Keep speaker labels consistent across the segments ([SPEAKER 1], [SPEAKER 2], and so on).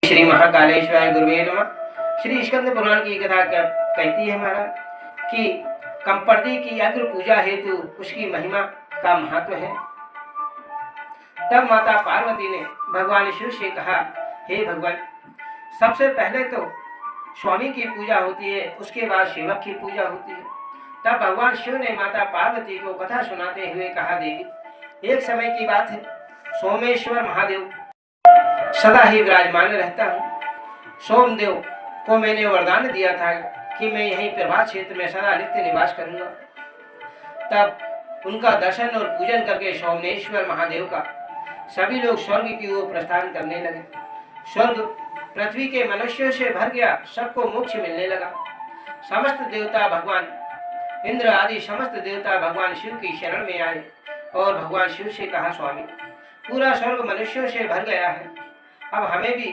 [SPEAKER 1] श्री महाकालेश्वराय गुरुवे नमः। श्री स्कंद पुराण की कथा कहती है महाराज कि कंपर्दी की अग्र पूजा हेतु उसकी महिमा का महत्व है। तब माता पार्वती ने भगवान शिव से कहा, हे भगवान, सबसे पहले तो स्वामी की पूजा होती है, उसके बाद सेवक की पूजा होती है। तब भगवान शिव ने माता पार्वती को कथा सुनाते हुए कहा, देवी, एक समय की बात है, सोमेश्वर महादेव सदा ही विराजमान रहता हूँ। सोमदेव को मैंने वरदान दिया था कि मैं यहीं प्रभात क्षेत्र में सदा नित्य निवास करूंगा। तब उनका दर्शन और पूजन करके सोमेश्वर महादेव का सभी लोग स्वर्ग की ओर प्रस्थान करने लगे। स्वर्ग पृथ्वी के मनुष्यों से भर गया, सबको मोक्ष मिलने लगा। समस्त देवता भगवान इंद्र आदि समस्त देवता भगवान शिव की शरण में आए और भगवान शिव से कहा, स्वामी, पूरा स्वर्ग मनुष्यों से भर गया है, अब हमें भी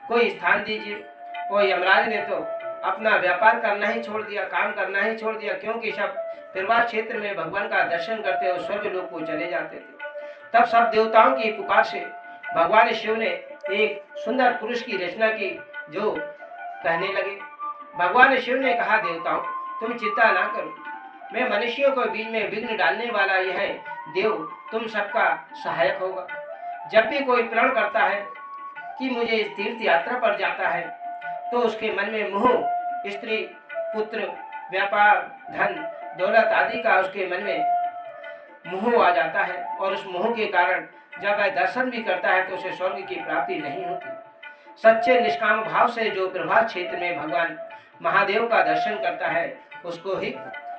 [SPEAKER 1] कोई स्थान दीजिए। और यमराज ने तो अपना व्यापार करना ही छोड़ दिया, काम करना ही छोड़ दिया, क्योंकि सब प्रभात क्षेत्र में भगवान का दर्शन करते और स्वर्ग लोक को चले जाते थे। तब सब देवताओं की पुकार से भगवान शिव ने एक सुंदर पुरुष की रचना की, जो कहने लगे। भगवान शिव ने कहा, देवताओं, तुम चिंता ना करो, मैं मनुष्यों को बीच में विघ्न डालने वाला यह देव तुम सबका सहायक होगा। जब भी कोई प्रण करता है कि मुझे इस तीर्थ यात्रा पर जाता है, तो उसके मन में मोह, स्त्री, पुत्र, व्यापार, धन, दौलत आदि का उसके मन में मोह आ जाता है, और उस मोह के कारण जब वह दर्शन भी करता है तो उसे स्वर्ग की प्राप्ति नहीं होती। सच्चे निष्काम भाव से जो प्रभात क्षेत्र में भगवान महादेव का दर्शन करता है, उसको ही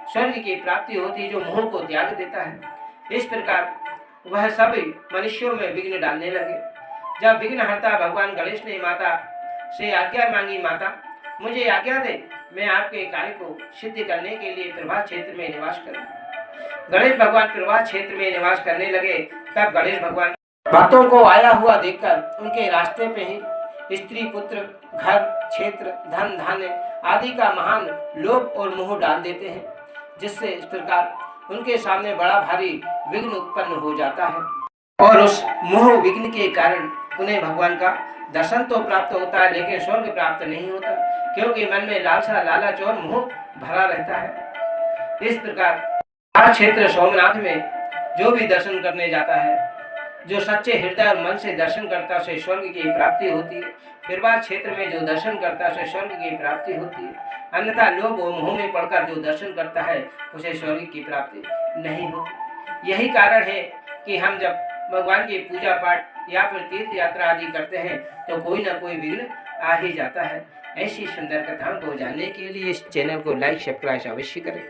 [SPEAKER 1] स्वर्ग की प्राप्ति होती, जो मोह को त्याग देता है। इस प्रकार वह सभी मनुष्यों में विघ्न डालने लगे। जब विघ्नहर्ता भगवान गणेश ने माता से आज्ञा मांगी, माता, मुझे आज्ञा दे, मैं आपके कार्य को सिद्ध करने के लिए प्रभात क्षेत्र में निवास करूं। गणेश भगवान प्रभात क्षेत्र में निवास करने लगे। तब गणेश भगवान भक्तों को आया हुआ देखकर उनके रास्ते पे ही स्त्री, पुत्र, घर, क्षेत्र, धन, धान्य आदि का महान लोभ और मोह डाल देते हैं, जिससे इस प्रकार उनके सामने बड़ा भारी विघ्न उत्पन्न हो जाता है, और उस मोह विघ्न के कारण उन्हें भगवान का दर्शन तो प्राप्त होता है, लेकिन स्वर्ग प्राप्त नहीं होता, क्योंकि मन में लालसा, लालच और मोह भरा रहता है। इस प्रकार हर क्षेत्र सोमनाथ में जो भी दर्शन करने जाता है, जो सच्चे हृदय और मन से दर्शन करता है, उसे स्वर्ग की प्राप्ति होती है। प्रभात क्षेत्र में जो दर्शन करता है, उसे स्वर्ग की प्राप्ति होती है। अन्यथा लोभ और मोह में पड़कर जो दर्शन करता है, उसे स्वर्ग की प्राप्ति नहीं होती। यही कारण है कि हम जब भगवान की पूजा पाठ या फिर तीर्थ यात्रा आदि करते हैं, तो कोई ना कोई विघ्न आ ही जाता है। ऐसी सुंदर कथाओं को जानने के लिए इस चैनल को लाइक, सब्सक्राइब अवश्य करें।